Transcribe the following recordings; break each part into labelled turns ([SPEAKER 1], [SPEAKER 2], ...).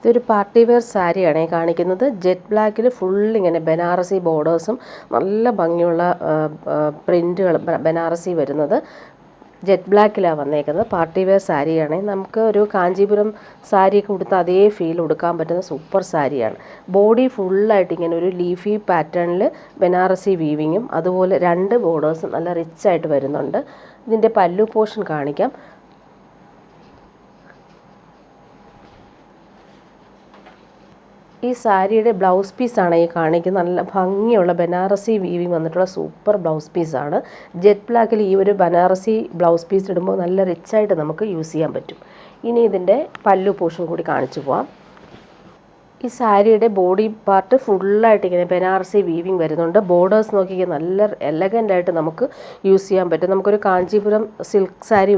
[SPEAKER 1] ഇതൊരു party wear സാരിയാണ് കാണിക്കുന്നത്. ജെറ്റ് ബ്ലാക്കിൽ ഫുൾ ഇങ്ങനെ ബനാറസി ബോർഡേഴ്സും നല്ല ഭംഗിയുള്ള പ്രിൻറ്റുകൾ ബനാറസി വരുന്നത് ജെറ്റ് ബ്ലാക്കിലാണ് വന്നേക്കുന്നത്. പാർട്ടി വെയർ സാരിയാണ്. നമുക്ക് ഒരു കാഞ്ചീപുരം സാരിയൊക്കെ കൊടുത്ത് അതേ ഫീൽ കൊടുക്കാൻ പറ്റുന്ന സൂപ്പർ സാരിയാണ്. ബോഡി ഫുള്ളായിട്ട് ഇങ്ങനെ ഒരു ലീഫി പാറ്റേണിൽ ബനാറസി വീവിങ്ങും അതുപോലെ 2 ബോർഡേഴ്സും നല്ല റിച്ചായിട്ട് വരുന്നുണ്ട്. ഇതിൻ്റെ പല്ലു പോർഷൻ കാണിക്കാം. ഈ സാരിയുടെ ബ്ലൗസ് പീസാണ് ഈ കാണിക്കുന്നത്. നല്ല ഭംഗിയുള്ള ബനാറസി വീവിങ് വന്നിട്ടുള്ള സൂപ്പർ ബ്ലൗസ് പീസാണ്. ജെറ്റ് ബ്ലാക്കിൽ ഈ ഒരു ബനാറസി ബ്ലൗസ് പീസ് ഇടുമ്പോൾ നല്ല റിച്ചായിട്ട് നമുക്ക് യൂസ് ചെയ്യാൻ പറ്റും. ഇനി ഇതിൻ്റെ പല്ലു പോർഷൻ കൂടി കാണിച്ചു പോവാം. ഈ സാരിയുടെ ബോഡി പാർട്ട് ഫുള്ളായിട്ട് ഇങ്ങനെ ബനാറസി വീവിങ് വരുന്നുണ്ട്. ബോർഡേഴ്സ് നോക്കിയാൽ നല്ല എലഗൻ്റായിട്ട് നമുക്ക് യൂസ് ചെയ്യാൻ പറ്റും. നമുക്കൊരു കാഞ്ചീപുരം സിൽക്ക് സാരി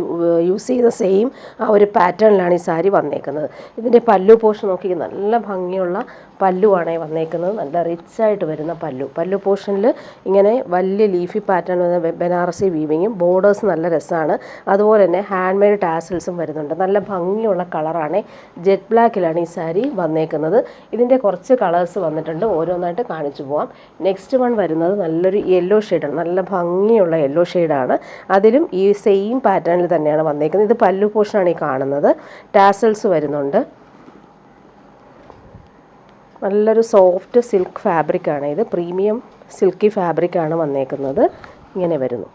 [SPEAKER 1] യൂസ് ചെയ്ത സെയിം ആ ഒരു പാറ്റേണിലാണ് ഈ സാരി വന്നേക്കുന്നത്. ഇതിൻ്റെ പല്ലു പോർഷൻ നോക്കിയാൽ നല്ല ഭംഗിയുള്ള പല്ലുവാണ് വന്നേക്കുന്നത്. നല്ല റിച്ചായിട്ട് വരുന്ന പല്ലു പോർഷനിൽ ഇങ്ങനെ വലിയ ലീഫി പാറ്റേൺ വരുന്ന ബനാറസി വീവിങ്ങും ബോർഡേഴ്സ് നല്ല രസമാണ്. അതുപോലെ തന്നെ ഹാൻഡ് മെയ്ഡ് ടാസിൽസും വരുന്നുണ്ട്. നല്ല ഭംഗിയുള്ള കളറാണ്. ജെറ്റ് ബ്ലാക്കിലാണ് ഈ സാരി വന്നേക്കുന്നത്. ഇതിൻ്റെ കുറച്ച് കളേഴ്സ് വന്നിട്ടുണ്ട്. ഓരോന്നായിട്ട് കാണിച്ചു പോവാം. നെക്സ്റ്റ് വൺ വരുന്നത് നല്ലൊരു യെല്ലോ ഷെയ്ഡാണ്. നല്ല ഭംഗിയുള്ള യെല്ലോ ഷെയ്ഡാണ്. അതിലും ഈ സെയിം പാറ്റേണിൽ തന്നെയാണ് വന്നേക്കുന്നത്. ഇത് പല്ലു പോർഷനാണ് ഈ കാണുന്നത്. ടാസൽസ് വരുന്നുണ്ട്. നല്ലൊരു സോഫ്റ്റ് സിൽക്ക് ഫാബ്രിക്കാണ് ഇത്. പ്രീമിയം സിൽക്കി ഫാബ്രിക്കാണ് വന്നേക്കുന്നത്. ഇങ്ങനെ വരുന്നു.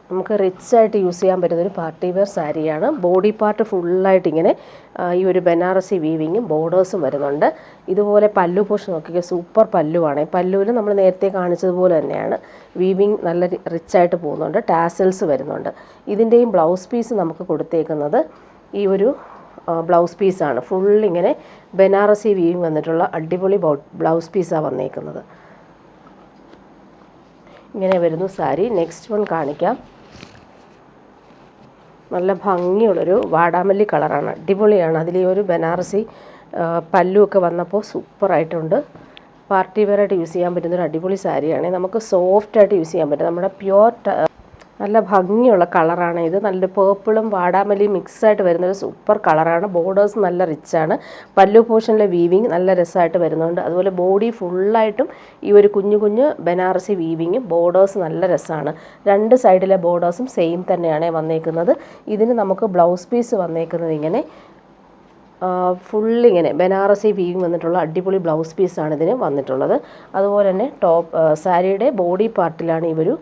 [SPEAKER 1] നമുക്ക് റിച്ചായിട്ട് യൂസ് ചെയ്യാൻ പറ്റുന്നൊരു പാർട്ടി വെയർ സാരിയാണ്. ബോഡി പാർട്ട് ഫുള്ളായിട്ട് ഇങ്ങനെ ഈ ഒരു ബനാറസി വീവിങ്ങും ബോർഡേഴ്സും വരുന്നുണ്ട്. ഇതുപോലെ പല്ലു പോർഷൻ നോക്കിയാൽ സൂപ്പർ പല്ലുവാണ്. പല്ലുവിൽ നമ്മൾ നേരത്തെ കാണിച്ചതുപോലെ തന്നെയാണ് വീവിങ് നല്ല റിച്ചായിട്ട് പോകുന്നുണ്ട്. ടാസൽസ് വരുന്നുണ്ട്. ഇതിൻ്റെയും ബ്ലൗസ് പീസ് നമുക്ക് കൊടുത്തേക്കുന്നത് ഈ ഒരു ബ്ലൗസ് പീസാണ്. ഫുള്ളിങ്ങനെ ബനാറസി വീവിങ് വന്നിട്ടുള്ള അടിപൊളി ബ്ലൗസ് പീസാണ് വന്നേക്കുന്നത്. ഇങ്ങനെ വരുന്നു സാരി. നെക്സ്റ്റ് വൺ കാണിക്കാം. നല്ല ഭംഗിയുള്ളൊരു വാടാമല്ലി കളറാണ്. അടിപൊളിയാണ്. അതിൽ ഈ ഒരു ബനാറസി പല്ലുമൊക്കെ വന്നപ്പോൾ സൂപ്പറായിട്ടുണ്ട്. പാർട്ടി വെയറായിട്ട് യൂസ് ചെയ്യാൻ പറ്റുന്നൊരു അടിപൊളി സാരിയാണ്. നമുക്ക് സോഫ്റ്റായിട്ട് യൂസ് ചെയ്യാൻ പറ്റും. നമ്മുടെ പ്യുവർ നല്ല ഭംഗിയുള്ള കളറാണ് ഇത്. നല്ല പേർപ്പിളും വാടാമല്ലിയും മിക്സായിട്ട് വരുന്നൊരു സൂപ്പർ കളറാണ്. ബോർഡേഴ്സ് നല്ല റിച്ചാണ്. പല്ലു പോർഷനിലെ വീവിങ് നല്ല രസമായിട്ട് വരുന്നുണ്ട്. അതുപോലെ ബോഡി ഫുള്ളായിട്ടും ഈ ഒരു കുഞ്ഞു കുഞ്ഞു ബനാറസി വീവിങ്ങും ബോർഡേഴ്സ് നല്ല രസമാണ്. 2 സൈഡിലെ ബോർഡേഴ്സും സെയിം തന്നെയാണ് വന്നേക്കുന്നത്. ഇതിന് നമുക്ക് ബ്ലൗസ് പീസ് വന്നേക്കുന്നത് ഇങ്ങനെ ഫുള്ളിങ്ങനെ ബനാറസി വീവിങ് വന്നിട്ടുള്ള അടിപൊളി ബ്ലൗസ് പീസാണ് ഇതിന് വന്നിട്ടുള്ളത്. അതുപോലെ തന്നെ സാരിയുടെ ബോഡി പാർട്ടിലാണ് ഈ ഒരു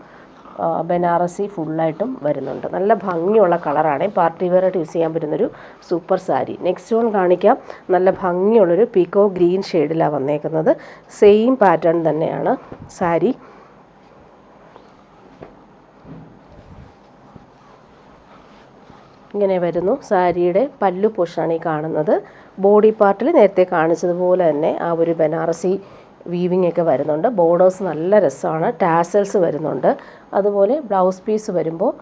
[SPEAKER 1] ബനാറസി ഫുള്ളായിട്ടും വരുന്നുണ്ട്. നല്ല ഭംഗിയുള്ള കളറാണ്. പാർട്ടി വെയറായിട്ട് യൂസ് ചെയ്യാൻ പറ്റുന്നൊരു സൂപ്പർ സാരി. നെക്സ്റ്റ് വൺ കാണിക്കാം. നല്ല ഭംഗിയുള്ളൊരു പീക്കോ ഗ്രീൻ ഷെയ്ഡിലാണ് വന്നേക്കുന്നത്. സെയിം പാറ്റേൺ തന്നെയാണ് സാരി. ഇങ്ങനെ വരുന്നു. സാരിയുടെ പല്ലു പോർഷനാണ് ഈ കാണുന്നത്. ബോഡി പാർട്ടിൽ നേരത്തെ കാണിച്ചതുപോലെ തന്നെ ആ ഒരു ബനാറസി വീവിങ് ഒക്കെ വരുന്നുണ്ട്. ബോർഡേഴ്സ് നല്ല രസമാണ്. ടാസൽസ് വരുന്നുണ്ട്. അതുപോലെ ബ്ലൗസ് പീസ് വരുമ്പോൾ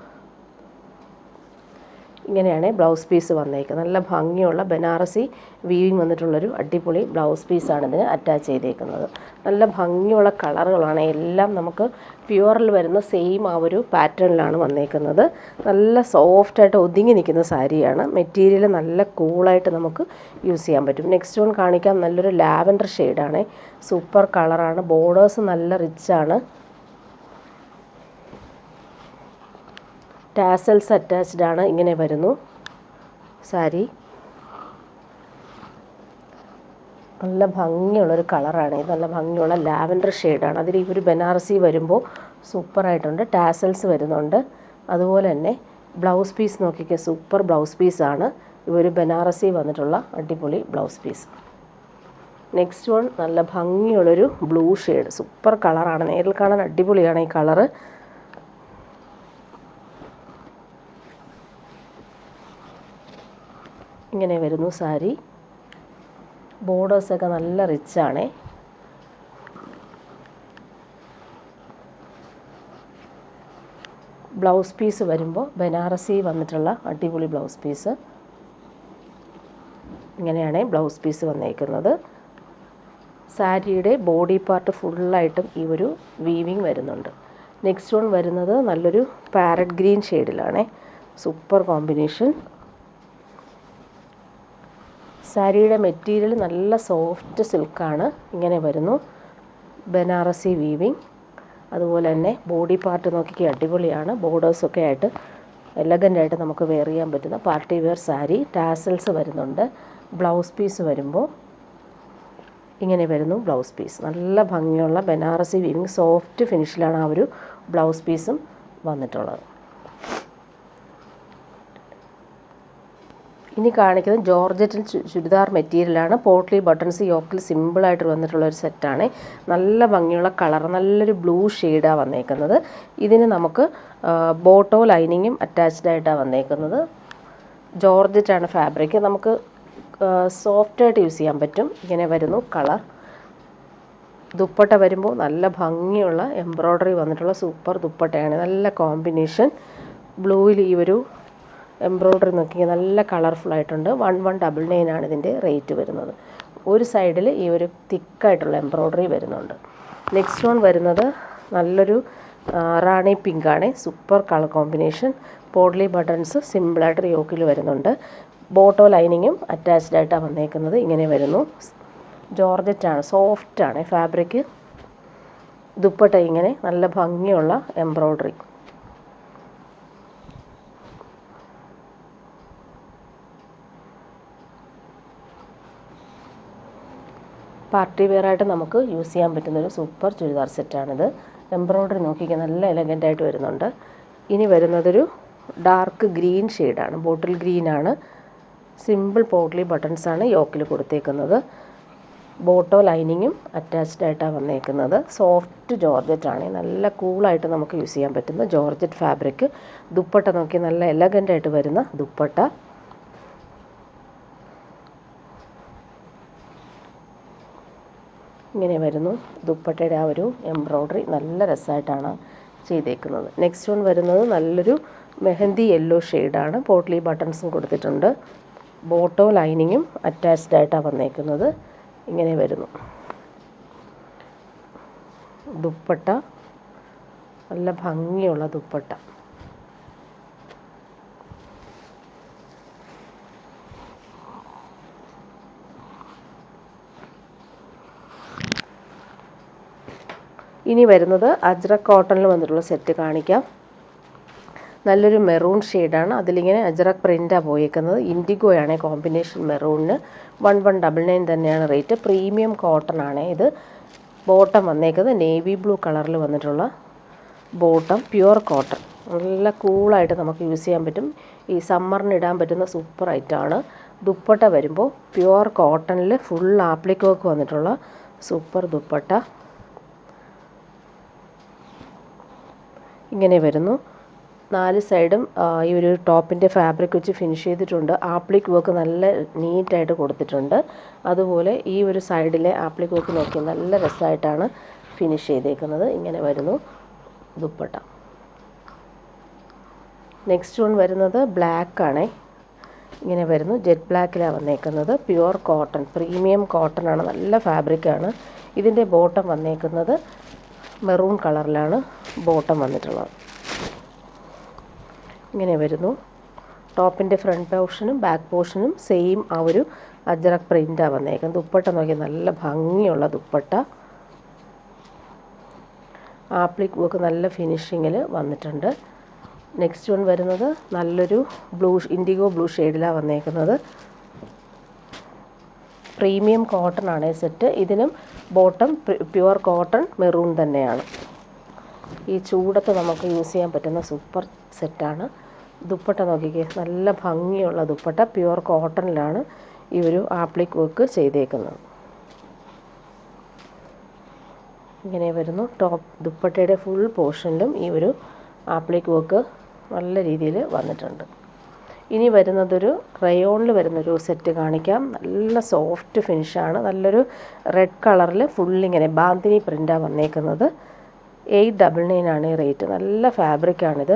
[SPEAKER 1] ഇങ്ങനെയാണ് ബ്ലൗസ് പീസ് വന്നേക്കുന്നത്. നല്ല ഭംഗിയുള്ള ബനാറസി വീവിങ് വന്നിട്ടുള്ളൊരു അടിപൊളി ബ്ലൗസ് പീസാണ് ഇതിന് അറ്റാച്ച് ചെയ്തേക്കുന്നത്. നല്ല ഭംഗിയുള്ള കളറുകളാണ്. എല്ലാം നമുക്ക് പ്യുവറിൽ വരുന്ന സെയിം ആ ഒരു പാറ്റേണിലാണ് വന്നേക്കുന്നത്. നല്ല സോഫ്റ്റായിട്ട് ഒതുങ്ങി നിൽക്കുന്ന സാരിയാണ്. മെറ്റീരിയൽ നല്ല കൂളായിട്ട് നമുക്ക് യൂസ് ചെയ്യാൻ പറ്റും. നെക്സ്റ്റ് വൺ കാണിക്കാം. നല്ലൊരു ലാവൻഡർ ഷെയ്ഡാണ്. സൂപ്പർ കളറാണ്. ബോർഡേഴ്സ് നല്ല റിച്ചാണ്. ടാസൽസ് അറ്റാച്ച്ഡ് ആണ്. ഇങ്ങനെ വരുന്നു സാരി. നല്ല ഭംഗിയുള്ളൊരു കളറാണ് ഇത്. നല്ല ഭംഗിയുള്ള ലാവൻഡർ ഷെയ്ഡാണ്. അതിൽ ഈ ഒരു ബനാറസി വരുമ്പോൾ സൂപ്പറായിട്ടുണ്ട്. ടാസൽസ് വരുന്നുണ്ട്. അതുപോലെ തന്നെ ബ്ലൗസ് പീസ് നോക്കിക്കുക. സൂപ്പർ ബ്ലൗസ് പീസാണ്. ഈ ഒരു ബനാറസി വന്നിട്ടുള്ള അടിപൊളി ബ്ലൗസ് പീസ്. നെക്സ്റ്റ് വൺ നല്ല ഭംഗിയുള്ളൊരു ബ്ലൂ ഷെയ്ഡ്. സൂപ്പർ കളറാണ്. നേരിൽ കാണാൻ അടിപൊളിയാണ് ഈ കളറ്. ഇങ്ങനെ വരുന്നു സാരി. ബോർഡേഴ്സൊക്കെ നല്ല റിച്ചാണ്. ബ്ലൗസ് പീസ് വരുമ്പോൾ ബനാറസി വന്നിട്ടുള്ള അടിപൊളി ബ്ലൗസ് പീസ്. ഇങ്ങനെയാണ് ബ്ലൗസ് പീസ് വന്നേക്കുന്നത്. സാരിയുടെ ബോഡി പാർട്ട് ഫുള്ളായിട്ടും ഈ ഒരു വീവിങ് വരുന്നുണ്ട്. നെക്സ്റ്റ് വൺ വരുന്നത് നല്ലൊരു പാരറ്റ് ഗ്രീൻ ഷെയ്ഡിലാണ്. Super combination. സാരിയുടെ മെറ്റീരിയൽ നല്ല സോഫ്റ്റ് സിൽക്കാണ്. ഇങ്ങനെ വരുന്നു ബനാറസി വീവിങ്. അതുപോലെ തന്നെ ബോഡി പാർട്ട് നോക്കിക്കുക, അടിപൊളിയാണ്. ബോർഡേഴ്സൊക്കെ ആയിട്ട് എലഗൻ്റായിട്ട് നമുക്ക് വെയർ ചെയ്യാൻ പറ്റുന്ന പാർട്ടി വെയർ സാരി. ടാസൽസ് വരുന്നുണ്ട്. ബ്ലൗസ് പീസ് വരുമ്പോൾ ഇങ്ങനെ വരുന്നു ബ്ലൗസ് പീസ്. നല്ല ഭംഗിയുള്ള ബനാറസി വീവിങ് സോഫ്റ്റ് ഫിനിഷിലാണ് ആ ഒരു ബ്ലൗസ് പീസും വന്നിട്ടുള്ളത്. ഇനി കാണിക്കുന്നത് ജോർജറ്റിൽ ചുരിദാർ മെറ്റീരിയലാണ്. പോട്ട്ലി ബട്ടൺസ് യോക്കിൽ സിമ്പിളായിട്ട് വന്നിട്ടുള്ളൊരു സെറ്റാണ്. നല്ല ഭംഗിയുള്ള കളർ, നല്ലൊരു ബ്ലൂ ഷെയ്ഡാണ് വന്നേക്കുന്നത്. ഇതിന് നമുക്ക് ബോട്ടോ ലൈനിങ്ങും അറ്റാച്ച്ഡ് ആയിട്ടാണ് വന്നേക്കുന്നത്. ജോർജറ്റാണ് ഫാബ്രിക്. നമുക്ക് സോഫ്റ്റായിട്ട് യൂസ് ചെയ്യാൻ പറ്റും. ഇങ്ങനെ വരുന്നു കളർ. ദുപ്പട്ട വരുമ്പോൾ നല്ല ഭംഗിയുള്ള എംബ്രോയ്ഡറി വന്നിട്ടുള്ള സൂപ്പർ ദുപ്പട്ടയാണ്. നല്ല കോമ്പിനേഷൻ. ബ്ലൂവിൽ ഈ ഒരു എംബ്രോയ്ഡറി നോക്കിയാൽ നല്ല കളർഫുള്ളായിട്ടുണ്ട്. 1199 ആണ് ഇതിൻ്റെ റേറ്റ് വരുന്നത്. ഒരു സൈഡിൽ ഈ ഒരു തിക്കായിട്ടുള്ള എംബ്രോയ്ഡറി വരുന്നുണ്ട്. നെക്സ്റ്റ് വൺ വരുന്നത് നല്ലൊരു റാണി പിങ്കാണ്. Super colour combination. Potli buttons സിമ്പിളായിട്ട് യോക്കിൽ വരുന്നുണ്ട്. ബോട്ടോ ലൈനിങ്ങും അറ്റാച്ച്ഡ് ആയിട്ടാണ് വന്നേക്കുന്നത്. ഇങ്ങനെ വരുന്നു. ജോർജറ്റാണ്, സോഫ്റ്റാണ് ഫാബ്രിക്. ദുപ്പട്ട ഇങ്ങനെ നല്ല ഭംഗിയുള്ള എംബ്രോയ്ഡറി. പാർട്ടി വെയറായിട്ട് നമുക്ക് യൂസ് ചെയ്യാൻ പറ്റുന്നൊരു സൂപ്പർ ചുരിദാർ സെറ്റാണിത്. എംബ്രോയ്ഡറി നോക്കിക്കാൻ നല്ല എലഗൻ്റായിട്ട് വരുന്നുണ്ട്. ഇനി വരുന്നതൊരു ഡാർക്ക് ഗ്രീൻ ഷെയ്ഡാണ്. ബോട്ടിൽ ഗ്രീനാണ്. സിമ്പിൾ പോട്ട്ലി ബട്ടൺസാണ് യോക്കിൽ കൊടുത്തേക്കുന്നത്. ബോട്ടോ ലൈനിങ്ങും അറ്റാച്ച്ഡ് ആയിട്ടാണ് വന്നേക്കുന്നത്. സോഫ്റ്റ് ജോർജറ്റാണ്. നല്ല കൂളായിട്ട് നമുക്ക് യൂസ് ചെയ്യാൻ പറ്റുന്ന ജോർജറ്റ് ഫാബ്രിക്. ദുപ്പട്ട നോക്കി നല്ല എലഗൻ്റായിട്ട് വരുന്ന ദുപ്പട്ട. ഇങ്ങനെ വരുന്നു ദുപ്പട്ടയുടെ ആ ഒരു എംബ്രോയ്ഡറി. നല്ല രസമായിട്ടാണ് ചെയ്തേക്കുന്നത്. നെക്സ്റ്റ് വൺ വരുന്നത് നല്ലൊരു മെഹന്തി യെല്ലോ ഷെയ്ഡാണ്. പോട്ട്ലി ബട്ടൺസും കൊടുത്തിട്ടുണ്ട്. ബോട്ടോ ലൈനിങ്ങും അറ്റാച്ച്ഡ് ആയിട്ടാണ് വന്നേക്കുന്നത്. ഇങ്ങനെ വരുന്നു ദുപ്പട്ട. നല്ല ഭംഗിയുള്ള ദുപ്പട്ട. ഇനി വരുന്നത് അജ്രക് കോട്ടണിൽ വന്നിട്ടുള്ള സെറ്റ് കാണിക്കാം. നല്ലൊരു മെറൂൺ ഷെയ്ഡാണ്. അതിലിങ്ങനെ അജ്രക് പ്രിൻ്റാണ് പോയേക്കുന്നത്. ഇൻഡിഗോയാണ് കോമ്പിനേഷൻ മെറൂണിന്. 1199 തന്നെയാണ് റേറ്റ്. പ്രീമിയം കോട്ടൺ ആണ് ഇത്. ബോട്ടം വന്നേക്കുന്നത് നേവി ബ്ലൂ കളറിൽ വന്നിട്ടുള്ള ബോട്ടം. Pure cotton. നല്ല കൂളായിട്ട് നമുക്ക് യൂസ് ചെയ്യാൻ പറ്റും. ഈ സമ്മറിന് ഇടാൻ പറ്റുന്ന സൂപ്പർ ഐറ്റമാണ്. ദുപ്പട്ട വരുമ്പോൾ പ്യുവർ കോട്ടണിൽ ഫുൾ ആപ്ലിക് വർക്ക് വന്നിട്ടുള്ള സൂപ്പർ ദുപ്പട്ട. ഇങ്ങനെ വരുന്നു. 4 സൈഡും ഈ ഒരു ടോപ്പിൻ്റെ ഫാബ്രിക് വെച്ച് ഫിനിഷ് ചെയ്തിട്ടുണ്ട്. ആപ്ലിക് വർക്ക് നല്ല നീറ്റായിട്ട് കൊടുത്തിട്ടുണ്ട്. അതുപോലെ ഈ ഒരു സൈഡിലെ ആപ്ലിക് വർക്ക് നോക്കി നല്ല രസമായിട്ടാണ് ഫിനിഷ് ചെയ്തേക്കുന്നത്. ഇങ്ങനെ വരുന്നു ദുപ്പട്ട. നെക്സ്റ്റ് വൺ വരുന്നത് ബ്ലാക്കാണ്. ഇങ്ങനെ വരുന്നു. ജെറ്റ് ബ്ലാക്കിലാണ് വന്നേക്കുന്നത്. പ്യുവർ കോട്ടൺ, പ്രീമിയം കോട്ടൺ ആണ്. നല്ല ഫാബ്രിക്കാണ്. ഇതിൻ്റെ ബോട്ടം വന്നേക്കുന്നത് മെറൂൺ കളറിലാണ് ബോട്ടം വന്നിട്ടുള്ളത്. ഇങ്ങനെ വരുന്നു. ടോപ്പിൻ്റെ ഫ്രണ്ട് പോർഷനും ബാക്ക് പോർഷനും സെയിം ആ ഒരു അജ്രക് പ്രിൻ്റാണ് വന്നേക്കുന്നത്. ദുപ്പട്ട നോക്കി നല്ല ഭംഗിയുള്ള ദുപ്പട്ട. ആപ്ലിക് വർക്ക് നല്ല ഫിനിഷിങ്ങിൽ വന്നിട്ടുണ്ട്. നെക്സ്റ്റ് വൺ വരുന്നത് നല്ലൊരു ഇൻഡിഗോ ബ്ലൂ ഷെയ്ഡിലാണ് വന്നേക്കുന്നത്. പ്രീമിയം കോട്ടൺ ആണ് സെറ്റ്. ഇതിനും ബോട്ടം പ്യുവർ കോട്ടൺ മെറൂൺ തന്നെയാണ്. ഈ ചൂടത്ത് നമുക്ക് യൂസ് ചെയ്യാൻ പറ്റുന്ന സൂപ്പർ സെറ്റാണ്. ദുപ്പട്ട നോക്കിക്കേ, നല്ല ഭംഗിയുള്ള ദുപ്പട്ട. പ്യുവർ കോട്ടണിലാണ് ഈ ഒരു ആപ്ലിക് വർക്ക് ചെയ്തേക്കുന്നത്. ഇങ്ങനെ വരുന്നു. ടോപ്പ് ദുപ്പട്ടയുടെ ഫുൾ പോർഷനിലും ഈ ഒരു ആപ്ലിക് വർക്ക് നല്ല രീതിയിൽ വന്നിട്ടുണ്ട്. ഇനി വരുന്നതൊരു റയോണിൽ വരുന്നൊരു സെറ്റ് കാണിക്കാം. നല്ല സോഫ്റ്റ് ഫിനിഷാണ്. നല്ലൊരു റെഡ് കളറിൽ ഫുള്ളിങ്ങനെ ബാന്തിനി പ്രിൻ്റാണ് വന്നേക്കുന്നത്. 899 ആണ് ഈ റേറ്റ്. നല്ല ഫാബ്രിക്കാണിത്.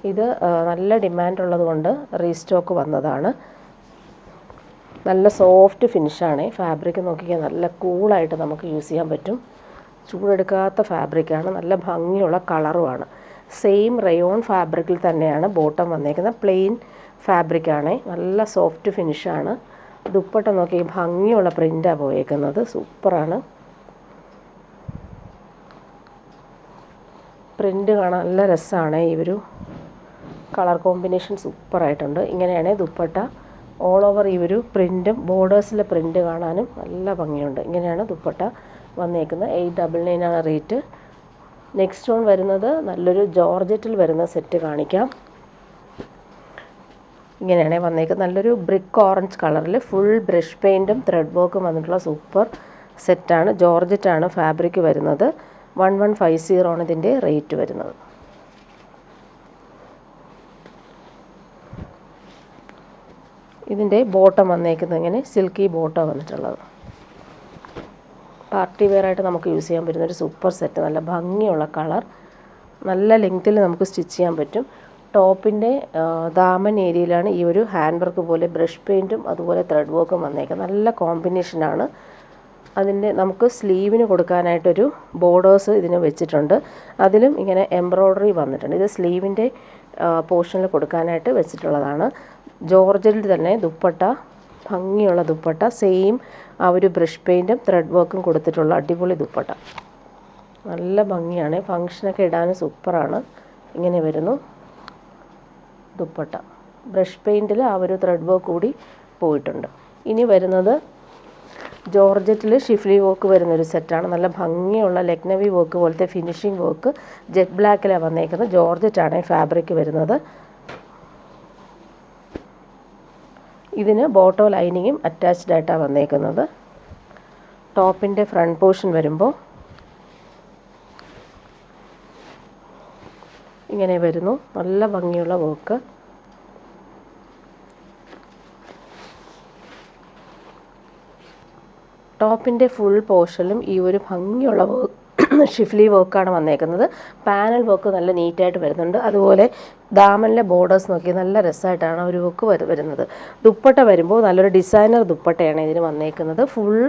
[SPEAKER 1] ഇത് നല്ല ഡിമാൻഡുള്ളത് കൊണ്ട് റീസ്റ്റോക്ക് വന്നതാണ്. നല്ല സോഫ്റ്റ് ഫിനിഷാണ്. ഫാബ്രിക് നോക്കിയാൽ നല്ല കൂളായിട്ട് നമുക്ക് യൂസ് ചെയ്യാൻ പറ്റും. ചൂടെടുക്കാത്ത ഫാബ്രിക്കാണ്. നല്ല ഭംഗിയുള്ള കളറുമാണ്. സെയിം റയോൺ ഫാബ്രിക്കിൽ തന്നെയാണ് ബോട്ടം വന്നേക്കുന്നത്. പ്ലെയിൻ ഫാബ്രിക്കാണ്. നല്ല സോഫ്റ്റ് ഫിനിഷാണ്. ദുപ്പട്ട നോക്കി ഭംഗിയുള്ള പ്രിൻ്റാണ് പോയേക്കുന്നത്, സൂപ്പറാണ്. പ്രിൻ്റ് കാണാൻ നല്ല രസമാണ്. ഈ ഒരു കളർ കോമ്പിനേഷൻ സൂപ്പറായിട്ടുണ്ട്. ഇങ്ങനെയാണ് ദുപ്പട്ട. ഓൾ ഓവർ ഈ ഒരു പ്രിൻറ്റും ബോർഡേഴ്സിലെ പ്രിൻറ്റ് കാണാനും നല്ല ഭംഗിയുണ്ട്. ഇങ്ങനെയാണ് ദുപ്പട്ട വന്നേക്കുന്നത്. 899 ആണ് റേറ്റ്. നെക്സ്റ്റ് വൺ വരുന്നത് നല്ലൊരു ജോർജറ്റിൽ വരുന്ന സെറ്റ് കാണിക്കാം. ഇങ്ങനെയാണ് വന്നേക്കുന്നത്. നല്ലൊരു ബ്രിക്ക് ഓറഞ്ച് കളറിൽ ഫുൾ ബ്രഷ് പെയിൻറ്റും ത്രെഡ് വർക്കും വന്നിട്ടുള്ള സൂപ്പർ സെറ്റാണ്. ജോർജറ്റാണ് ഫാബ്രിക് വരുന്നത്. 1150 ആണ് ഇതിൻ്റെ റേറ്റ് വരുന്നത്. ഇതിൻ്റെ ബോട്ടം വന്നേക്കുന്നത് ഇങ്ങനെ സിൽക്കി ബോട്ടം വന്നിട്ടുള്ളത്. പാർട്ടി വെയറായിട്ട് നമുക്ക് യൂസ് ചെയ്യാൻ പറ്റുന്ന ഒരു സൂപ്പർ സെറ്റ്. നല്ല ഭംഗിയുള്ള കളർ, നല്ല ലെങ്ത്തിൽ നമുക്ക് സ്റ്റിച്ച് ചെയ്യാൻ പറ്റും. ടോപ്പിൻ്റെ ദാമൻ ഏരിയയിലാണ് ഈ ഒരു ഹാൻഡ് വർക്ക് പോലെ ബ്രഷ് പെയിൻറ്റും അതുപോലെ ത്രെഡ് വർക്കും വന്നേക്കുന്നത്. നല്ല കോമ്പിനേഷനാണ്. അതിൻ്റെ നമുക്ക് സ്ലീവിന് കൊടുക്കാനായിട്ടൊരു ബോർഡേഴ്സ് ഇതിന് വെച്ചിട്ടുണ്ട്. അതിലും ഇങ്ങനെ എംബ്രോയ്ഡറി വന്നിട്ടുണ്ട്. ഇത് സ്ലീവിൻ്റെ പോർഷനിൽ കൊടുക്കാനായിട്ട് വെച്ചിട്ടുള്ളതാണ്. ജോർജറ്റിൽ തന്നെ ദുപ്പട്ട, ഭംഗിയുള്ള ദുപ്പട്ട, സെയിം ആ ഒരു ബ്രഷ് പെയിൻറ്റും ത്രെഡ് വർക്കും കൊടുത്തിട്ടുള്ള അടിപൊളി ദുപ്പട്ട. നല്ല ഭംഗിയാണ്. ഫങ്ഷനൊക്കെ ഇടാനും സൂപ്പറാണ്. ഇങ്ങനെ വരുന്നു ദുപ്പട്ട. ബ്രഷ് പെയിൻറ്റിൽ ആ ഒരു ത്രെഡ് വർക്ക് കൂടി പോയിട്ടുണ്ട്. ഇനി വരുന്നത് ജോർജറ്റിൽ ഷിഫ്ലി വർക്ക് വരുന്നൊരു സെറ്റാണ്. നല്ല ഭംഗിയുള്ള ലക്നവി വർക്ക് പോലത്തെ ഫിനിഷിംഗ് വർക്ക് ജെറ്റ് ബ്ലാക്കിലാണ് വന്നേക്കുന്നത്. ജോർജറ്റാണ് ഫാബ്രിക് വരുന്നത്. ഇതിന് ബോട്ടോ ലൈനിങ്ങും അറ്റാച്ച്ഡ് ആയിട്ടാണ് വന്നേക്കുന്നത്. ടോപ്പിൻ്റെ ഫ്രണ്ട് പോർഷൻ വരുമ്പോൾ ഇങ്ങനെ വരുന്നു. നല്ല ഭംഗിയുള്ള വർക്ക്. ടോപ്പിൻ്റെ ഫുൾ പോർഷനിലും ഈ ഒരു ഭംഗിയുള്ള ഷിഫ്ലി വർക്കാണ് വന്നേക്കുന്നത്. പാനൽ വർക്ക് നല്ല നീറ്റായിട്ട് വരുന്നുണ്ട്. അതുപോലെ ദാമനിലെ ബോർഡേഴ്സ് നോക്കി നല്ല രസമായിട്ടാണ് ഒരു വർക്ക് വരുന്നത്. ദുപ്പട്ട വരുമ്പോൾ നല്ലൊരു ഡിസൈനർ ദുപ്പട്ടയാണ് ഇതിന് വന്നേക്കുന്നത്. ഫുൾ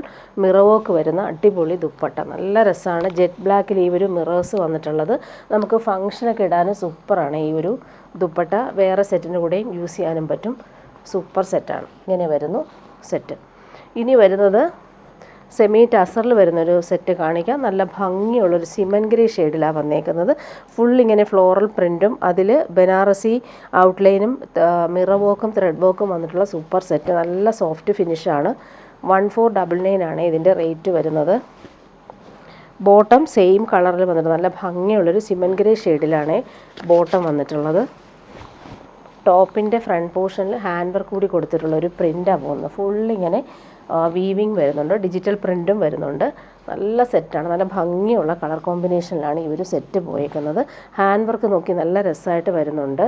[SPEAKER 1] മിറർ വർക്ക് വരുന്ന അടിപൊളി ദുപ്പട്ട. നല്ല രസമാണ്. ജെറ്റ് ബ്ലാക്കിൽ ഈ ഒരു മിറേഴ്സ് വന്നിട്ടുള്ളത്. നമുക്ക് ഫങ്ഷനൊക്കെ ഇടാനും സൂപ്പറാണ്. ഈ ഒരു ദുപ്പട്ട വേറെ സെറ്റിൻ്റെ കൂടെയും യൂസ് ചെയ്യാനും പറ്റും. സൂപ്പർ സെറ്റാണ്. ഇങ്ങനെ വരുന്നു സെറ്റ്. ഇനി വരുന്നത് സെമി ടസറിൽ വരുന്നൊരു സെറ്റ് കാണിക്കാം. നല്ല ഭംഗിയുള്ളൊരു സിമൻറ്റ് ഗ്രേ ഷെയ്ഡിലാണ് വന്നേക്കുന്നത്. ഫുൾ ഇങ്ങനെ ഫ്ലോറൽ പ്രിൻറ്റും അതിൽ ബനാറസി ഔട്ട്ലൈനും മിറർ വർക്കും ത്രെഡ് വർക്കും വന്നിട്ടുള്ള സൂപ്പർ സെറ്റ്. നല്ല സോഫ്റ്റ് ഫിനിഷാണ്. 1499 ആണ് ഇതിൻ്റെ റേറ്റ് വരുന്നത്. ബോട്ടം സെയിം കളറിൽ വന്നിട്ട് നല്ല ഭംഗിയുള്ളൊരു സിമൻറ്റ് ഗ്രേ ഷെയ്ഡിലാണ് ബോട്ടം വന്നിട്ടുള്ളത്. ടോപ്പിൻ്റെ ഫ്രണ്ട് പോർഷനിൽ ഹാൻഡ് വർക്ക് കൂടി കൊടുത്തിട്ടുള്ള ഒരു പ്രിൻ്റാണ് പോകുന്നത്. ഫുള്ളിങ്ങനെ വീവിങ് വരുന്നുണ്ട്. ഡിജിറ്റൽ പ്രിൻറ്റും വരുന്നുണ്ട്. നല്ല സെറ്റാണ്. നല്ല ഭംഗിയുള്ള കളർ കോമ്പിനേഷനിലാണ് ഈ ഒരു സെറ്റ് പോയേക്കുന്നത്. ഹാൻഡ് വർക്ക് നോക്കി നല്ല രസമായിട്ട് വരുന്നുണ്ട്.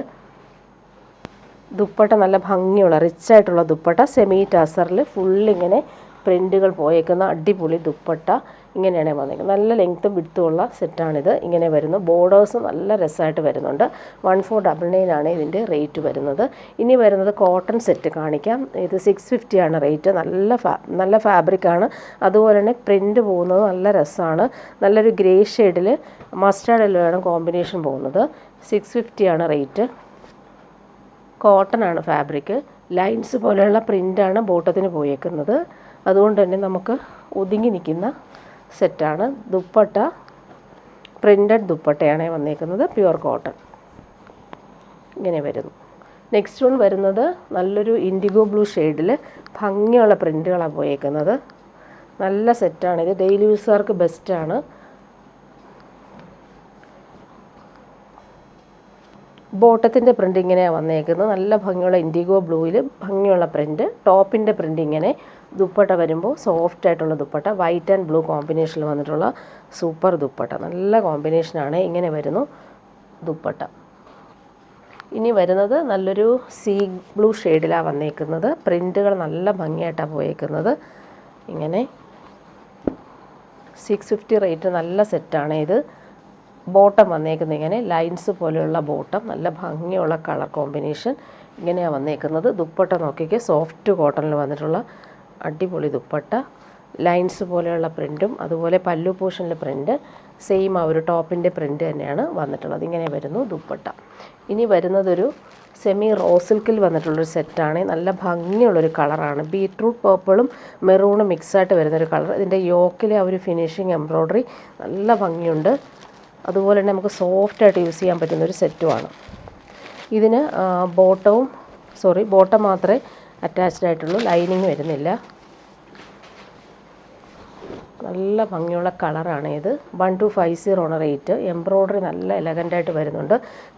[SPEAKER 1] ദുപ്പട്ട നല്ല ഭംഗിയുള്ള റിച്ചായിട്ടുള്ള ദുപ്പട്ട. സെമി ടസറിൽ ഫുള്ളിങ്ങനെ പ്രിൻറ്റുകൾ പോയേക്കുന്ന അടിപൊളി ദുപ്പട്ട. ഇങ്ങനെയാണ് വന്നേക്കുന്നത്. നല്ല ലെങ്ത്തും വിഡ്ത്തുമുള്ള സെറ്റാണിത്. ഇങ്ങനെ വരുന്നു. ബോർഡേഴ്സ് നല്ല രസമായിട്ട് വരുന്നുണ്ട്. 1499 ആണ് ഇതിൻ്റെ റേറ്റ് വരുന്നത്. ഇനി വരുന്നത് കോട്ടൺ സെറ്റ് കാണിക്കാം. ഇത് 650 ആണ് റേറ്റ്. നല്ല ഫാബ്രിക്കാണ്. അതുപോലെ തന്നെ പ്രിൻറ്റ് പോകുന്നത് നല്ല രസമാണ്. നല്ലൊരു ഗ്രേ ഷെയ്ഡിൽ മസ്റ്റാർഡ് യെല്ലോയാണ് കോമ്പിനേഷൻ പോകുന്നത്. 650 ആണ് റേറ്റ്. കോട്ടൺ ആണ് ഫാബ്രിക്. ലൈൻസ് പോലെയുള്ള പ്രിൻ്റാണ് ബോട്ടത്തിന് പോയേക്കുന്നത്. അതുകൊണ്ട് തന്നെ നമുക്ക് ഒതുങ്ങി നിൽക്കുന്ന സെറ്റാണ്. ദുപ്പട്ട പ്രിൻറ്റഡ് ദുപ്പട്ടയാണ് വന്നേക്കുന്നത്. Pure cotton. ഇങ്ങനെ വരുന്നു. നെക്സ്റ്റ് വൺ വരുന്നത് നല്ലൊരു ഇൻഡിഗോ ബ്ലൂ ഷെയ്ഡിൽ ഭംഗിയുള്ള പ്രിൻറ്റുകളാണ് പോയേക്കുന്നത്. നല്ല സെറ്റാണിത്. ഡെയിലി യൂസുകാർക്ക് ബെസ്റ്റാണ്. ബോട്ടത്തിൻ്റെ പ്രിൻ്റ് ഇങ്ങനെയാണ് വന്നേക്കുന്നത്. നല്ല ഭംഗിയുള്ള ഇൻഡിഗോ ബ്ലൂവിൽ ഭംഗിയുള്ള പ്രിൻറ്റ്. ടോപ്പിൻ്റെ പ്രിൻ്റ് ഇങ്ങനെ. ദുപ്പട്ട വരുമ്പോൾ സോഫ്റ്റ് ആയിട്ടുള്ള ദുപ്പട്ട. വൈറ്റ് ആൻഡ് ബ്ലൂ കോമ്പിനേഷനിൽ വന്നിട്ടുള്ള സൂപ്പർ ദുപ്പട്ട. നല്ല കോമ്പിനേഷനാണ്. ഇങ്ങനെ വരുന്നു ദുപ്പട്ട. ഇനി വരുന്നത് നല്ലൊരു സീ ബ്ലൂ ഷെയ്ഡിലാണ് വന്നേക്കുന്നത്. പ്രിൻറ്റുകൾ നല്ല ഭംഗിയായിട്ടാണ് പോയേക്കുന്നത്. ഇങ്ങനെ 650 റേറ്റ്. നല്ല സെറ്റാണ് ഇത്. ബോട്ടം വന്നേക്കുന്നത് ഇങ്ങനെ ലൈൻസ് പോലെയുള്ള ബോട്ടം. നല്ല ഭംഗിയുള്ള കളർ കോമ്പിനേഷൻ. ഇങ്ങനെയാണ് വന്നേക്കുന്നത്. ദുപ്പട്ട നോക്കിക്ക് സോഫ്റ്റ് കോട്ടണിൽ വന്നിട്ടുള്ള അടിപൊളി ദുപ്പട്ട. ലൈൻസ് പോലെയുള്ള പ്രിൻറ്റും അതുപോലെ പല്ലു പോർഷനിലെ പ്രിൻറ്റ് സെയിം ആ ഒരു ടോപ്പിൻ്റെ പ്രിൻറ്റ് തന്നെയാണ് വന്നിട്ടുള്ളത്. ഇങ്ങനെ വരുന്നു ദുപ്പട്ട. ഇനി വരുന്നതൊരു സെമി റോസ് സിൽക്കിൽ വന്നിട്ടുള്ളൊരു സെറ്റാണ്. നല്ല ഭംഗിയുള്ളൊരു കളറാണ്. ബീട്രൂട്ട് പേർപ്പിളും മെറൂണും മിക്സായിട്ട് വരുന്നൊരു കളർ. ഇതിൻ്റെ യോക്കിലെ ആ ഒരു ഫിനിഷിങ് എംബ്രോയ്ഡറി നല്ല ഭംഗിയുണ്ട്. അതുപോലെ തന്നെ നമുക്ക് സോഫ്റ്റായിട്ട് യൂസ് ചെയ്യാൻ പറ്റുന്നൊരു സെറ്റുമാണ്. ഇതിന് ബോട്ടം മാത്രമേ അറ്റാച്ച്ഡ് ആയിട്ടുള്ളൂ, ലൈനിങ് വരുന്നില്ല. നല്ല ഭംഗിയുള്ള കളറാണ് ഇത്. 1250 ആണ് റേറ്റ്. എംബ്രോയ്ഡറി നല്ല എലഗൻ്റായിട്ട് വരുന്നുണ്ട്.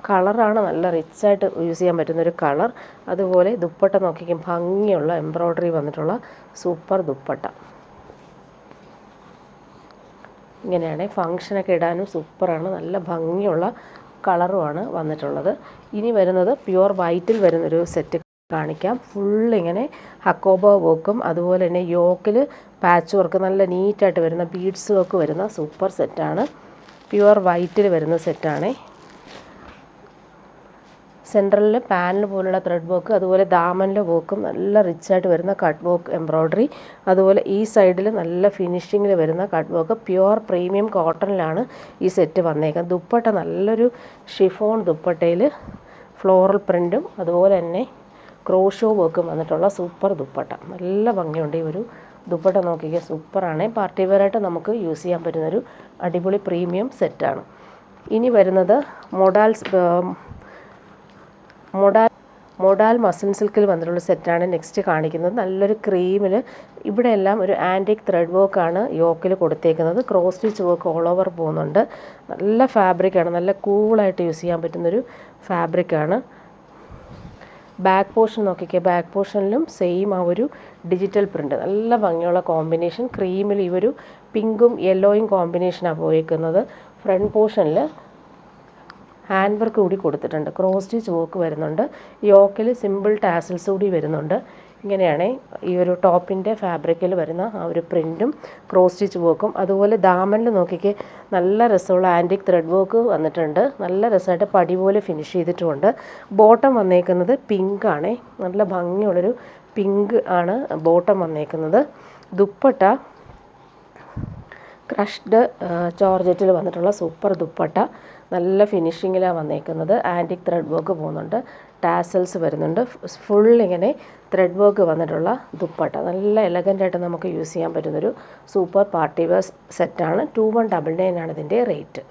[SPEAKER 1] കളറാണ് നല്ല റിച്ചായിട്ട് യൂസ് ചെയ്യാൻ പറ്റുന്നൊരു കളർ. അതുപോലെ ദുപ്പട്ട നോക്കിക്കും, ഭംഗിയുള്ള എംബ്രോയ്ഡറി വന്നിട്ടുള്ള സൂപ്പർ ദുപ്പട്ട. ഇങ്ങനെയാണ് ഫങ്ഷനൊക്കെ ഇടാനും സൂപ്പറാണ്. നല്ല ഭംഗിയുള്ള കളറുമാണ് വന്നിട്ടുള്ളത്. ഇനി വരുന്നത് പ്യുവർ വൈറ്റിൽ വരുന്നൊരു സെറ്റ് കാണിക്കാം. ഫുള്ളിങ്ങനെ ഹക്കോബ വർക്കും അതുപോലെ തന്നെ യോക്കിൽ പാച്ച് വർക്ക് നല്ല നീറ്റായിട്ട് വരുന്ന ബീഡ്സ് വർക്ക് വരുന്ന സൂപ്പർ സെറ്റാണ്. പ്യുവർ വൈറ്റിൽ വരുന്ന സെറ്റാണ്. സെൻട്രലിൽ പാനൽ പോലുള്ള ത്രെഡ് വർക്ക്, അതുപോലെ ദാമനിലെ വർക്കും നല്ല റിച്ചായിട്ട് വരുന്ന കട്ട് വർക്ക് എംബ്രോയ്ഡറി. അതുപോലെ ഈ സൈഡിൽ നല്ല ഫിനിഷിങ്ങിൽ വരുന്ന കട്ട് വർക്ക്. പ്യുവർ പ്രീമിയം കോട്ടണിലാണ് ഈ സെറ്റ് വന്നേക്കുന്നത്. ദുപ്പട്ട നല്ലൊരു ഷിഫോൺ ദുപ്പട്ടയിൽ ഫ്ലോറൽ പ്രിൻറ്റും അതുപോലെ തന്നെ ക്രോഷോ വർക്കും വന്നിട്ടുള്ള സൂപ്പർ ദുപ്പട്ട. നല്ല ഭംഗിയുണ്ട് ഈ ഒരു ദുപ്പട്ട. നോക്കിക്കുക, സൂപ്പറാണ്. പാർട്ടി വെയറായിട്ട് നമുക്ക് യൂസ് ചെയ്യാൻ പറ്റുന്നൊരു അടിപൊളി പ്രീമിയം സെറ്റാണ്. ഇനി വരുന്നത് മൊഡാൽ മസിൻ സിൽക്കിൽ വന്നിട്ടുള്ള സെറ്റാണ് നെക്സ്റ്റ് കാണിക്കുന്നത്. നല്ലൊരു ക്രീമിൽ ഇവിടെയെല്ലാം ഒരു ആൻറ്റിക് ത്രെഡ് വർക്കാണ് യോക്കിൽ കൊടുത്തേക്കുന്നത്. Cross stitch work all over പോകുന്നുണ്ട്. നല്ല ഫാബ്രിക്കാണ്, നല്ല കൂളായിട്ട് യൂസ് ചെയ്യാൻ പറ്റുന്നൊരു ഫാബ്രിക്കാണ്. ബാക്ക് പോർഷൻ നോക്കിക്കുക, ബാക്ക് പോർഷനിലും സെയിം ആ ഒരു ഡിജിറ്റൽ പ്രിൻ്റ്. നല്ല ഭംഗിയുള്ള കോമ്പിനേഷൻ. ക്രീമിൽ ഈ ഒരു പിങ്കും യെല്ലോയും കോമ്പിനേഷനാണ് പോയേക്കുന്നത്. ഫ്രണ്ട് പോർഷനിൽ ഹാൻഡ് വർക്ക് കൂടി കൊടുത്തിട്ടുണ്ട്. ക്രോസ് സ്റ്റിച്ച് വർക്ക് വരുന്നുണ്ട്. യോക്കിൽ സിമ്പിൾ ടാസൽസ് കൂടി വരുന്നുണ്ട്. ഇങ്ങനെയാണ് ഈ ഒരു ടോപ്പിൻ്റെ ഫാബ്രിക്കിൽ വരുന്ന ആ ഒരു പ്രിൻറ്റും ക്രോസ് സ്റ്റിച്ച് വർക്കും. അതുപോലെ ദാമനിൽ നോക്കിക്ക് നല്ല രസമുള്ള ആൻറ്റിക് ത്രെഡ് വർക്ക് വന്നിട്ടുണ്ട്. നല്ല രസമായിട്ട് പടി പോലെ ഫിനിഷ് ചെയ്തിട്ടുമുണ്ട്. ബോട്ടം വന്നേക്കുന്നത് പിങ്കാണ്. നല്ല ഭംഗിയുള്ളൊരു പിങ്ക് ആണ് ബോട്ടം വന്നേക്കുന്നത്. ദുപ്പട്ട ക്രഷ്ഡ് ജോർജറ്റിൽ വന്നിട്ടുള്ള സൂപ്പർ ദുപ്പട്ട. നല്ല ഫിനിഷിങ്ങിലാണ് വന്നേക്കുന്നത്. ആൻറ്റിക് ത്രെഡ് വർക്ക് പോകുന്നുണ്ട്. ടാസൽസ് വരുന്നുണ്ട്. ഫുള്ളിങ്ങനെ ത്രെഡ് വർക്ക് വന്നിട്ടുള്ള ദുപ്പട്ട. നല്ല എലഗൻ്റായിട്ട് നമുക്ക് യൂസ് ചെയ്യാൻ പറ്റുന്നൊരു സൂപ്പർ പാർട്ടി വെയർ സെറ്റാണ്. 2199 ആണ് ഇതിൻ്റെ റേറ്റ്.